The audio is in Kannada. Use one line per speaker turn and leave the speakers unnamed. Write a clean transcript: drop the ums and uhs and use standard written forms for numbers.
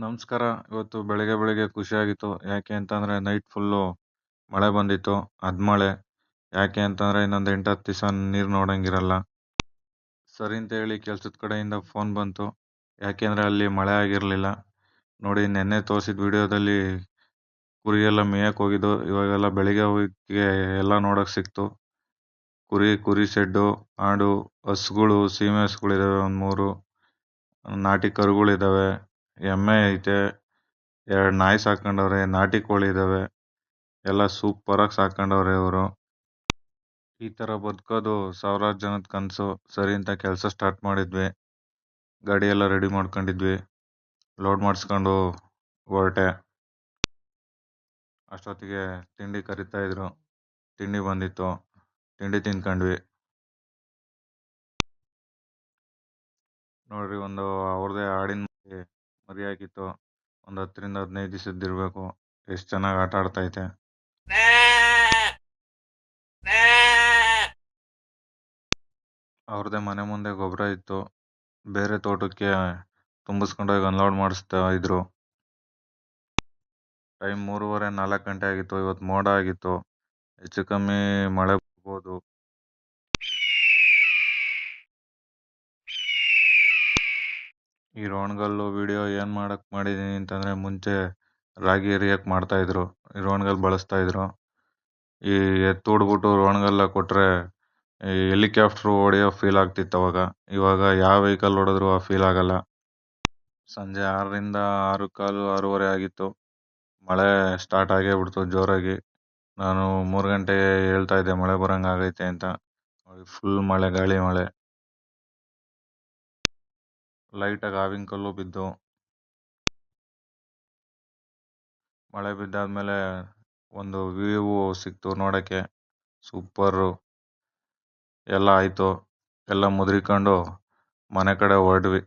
ನಮಸ್ಕಾರ. ಇವತ್ತು ಬೆಳಗ್ಗೆ ಬೆಳಗ್ಗೆ ಖುಷಿಯಾಗಿತ್ತು. ಯಾಕೆ ಅಂತಂದರೆ ನೈಟ್ ಫುಲ್ಲು ಮಳೆ ಬಂದಿತ್ತು. ಮಳೆ ಯಾಕೆ ಅಂತಂದರೆ ಇನ್ನೊಂದು 8-10 ದಿವಸ ನೀರು ನೋಡೋಂಗಿರಲ್ಲ. ಸರಿ ಅಂತ ಹೇಳಿ ಕೆಲ್ಸದ ಕಡೆಯಿಂದ ಫೋನ್ ಬಂತು. ಯಾಕೆಂದರೆ ಅಲ್ಲಿ ಮಳೆ ಆಗಿರಲಿಲ್ಲ. ನೋಡಿ, ನೆನ್ನೆ ತೋರಿಸಿದ ವಿಡಿಯೋದಲ್ಲಿ ಕುರಿ ಎಲ್ಲ ಮೇಯಕ್ಕೆ ಹೋಗಿದ್ದು. ಇವಾಗೆಲ್ಲ ಬೆಳಿಗ್ಗೆ ಹೋಗಿ ಎಲ್ಲ ನೋಡೋಕೆ ಸಿಕ್ತು. ಕುರಿ ಶೆಡ್ಡು, ಆಡು, ಹಸುಗಳು, ಸೀಮೆ ಹಸುಗಳಿದ್ದಾವೆ ಒಂದು 3, ನಾಟಿ ಕರುಗಳಿದ್ದಾವೆ, ಎಮ್ಮೆ ಐತೆ, 2 ನಾಯಿ ಸಾಕೊಂಡವ್ರೆ, ನಾಟಿ ಕೋಳಿ ಇದ್ದಾವೆ. ಎಲ್ಲ ಸೂಪರಾಗಿ ಸಾಕೊಂಡವ್ರೆ ಇವರು. ಈ ಥರ ಬದುಕೋದು ಸಾವಿರಾರು ಜನದ ಕನಸು. ಸರಿ ಅಂತ ಕೆಲಸ ಸ್ಟಾರ್ಟ್ ಮಾಡಿದ್ವಿ. ಗಾಡಿ ಎಲ್ಲ ರೆಡಿ ಮಾಡ್ಕೊಂಡಿದ್ವಿ. ಲೋಡ್ ಮಾಡಿಸ್ಕೊಂಡು ಹೊರಟೆ. ಅಷ್ಟೊತ್ತಿಗೆ ತಿಂಡಿ ಕರಿತಾ ಇದ್ರು. ತಿಂಡಿ ಬಂದಿತ್ತು. ತಿಂಡಿ ತಿನ್ಕೊಂಡ್ವಿ. ನೋಡ್ರಿ, ಒಂದು ಅವ್ರದ್ದೇ ಆಡಿನ ಮರಿ ಆಗಿತ್ತು. ಒಂದು 10-15 ದಿವಸದ್ದಿರಬೇಕು. ಎಷ್ಟು ಚೆನ್ನಾಗಿ ಆಟ ಆಡ್ತೈತೆ. ಅವ್ರದ್ದೇ ಮನೆ ಮುಂದೆ ಗೊಬ್ಬರ ಇತ್ತು. ಬೇರೆ ತೋಟಕ್ಕೆ ತುಂಬಿಸ್ಕೊಂಡೋಗಿ ಅನ್ಲೋಡ್ ಮಾಡಿಸ್ತಾ ಇದ್ರು. ಟೈಮ್ 3:30-4 ಗಂಟೆ ಆಗಿತ್ತು. ಇವತ್ತು ಮೋಡ ಆಗಿತ್ತು. ಹೆಚ್ಚು ಕಮ್ಮಿ ಮಳೆ ಬರ್ಬೋದು. ಈ ರೋಣ್ಗಲ್ಲು ವಿಡಿಯೋ ಏನು ಮಾಡಕ್ಕೆ ಮಾಡಿದ್ದೀನಿ ಅಂತಂದರೆ, ಮುಂಚೆ ರಾಗಿ ಎರಿಯಕ್ಕೆ ಮಾಡ್ತಾಯಿದ್ರು. ಈ ರೋಣ್ಗಲ್ ಬಳಸ್ತಾಯಿದ್ರು. ಈ ಎತ್ತುಡ್ಬಿಟ್ಟು ರೋಣ್ಗಲ್ಲ ಕೊಟ್ಟರೆ ಈ ಹೆಲಿಕಾಪ್ಟ್ರು ಹೊಡೆಯೋ ಫೀಲ್ ಆಗ್ತಿತ್ತು ಅವಾಗ. ಇವಾಗ ಯಾವ ವೆಹಿಕಲ್ ಹೊಡೆದ್ರೂ ಆ ಫೀಲ್ ಆಗಲ್ಲ. ಸಂಜೆ 6ರಿಂದ 6:15, 6:30 ಆಗಿತ್ತು. ಮಳೆ ಸ್ಟಾರ್ಟ್ ಆಗೇ ಬಿಡ್ತು ಜೋರಾಗಿ. ನಾನು 3 ಗಂಟೆಗೆ ಹೇಳ್ತಾ ಇದ್ದೆ ಮಳೆ ಬರೋಂಗೆ ಆಗೈತೆ ಅಂತ. ಫುಲ್ ಮಳೆ, ಗಾಳಿ ಮಳೆ. ಲೈಟಾಗಿ ಆವಿನ ಕಲ್ಲು ಬಿದ್ದು. ಮಳೆ ಬಿದ್ದಾದ್ಮೇಲೆ ಒಂದು ವ್ಯೂ ಸಿಕ್ತು ನೋಡೋಕ್ಕೆ. ಸೂಪರು. ಎಲ್ಲ ಆಯಿತು. ಎಲ್ಲ ಮುದ್ರಿಕೊಂಡು ಮನೆ ಕಡೆ ಹೊರಟ್ವಿ.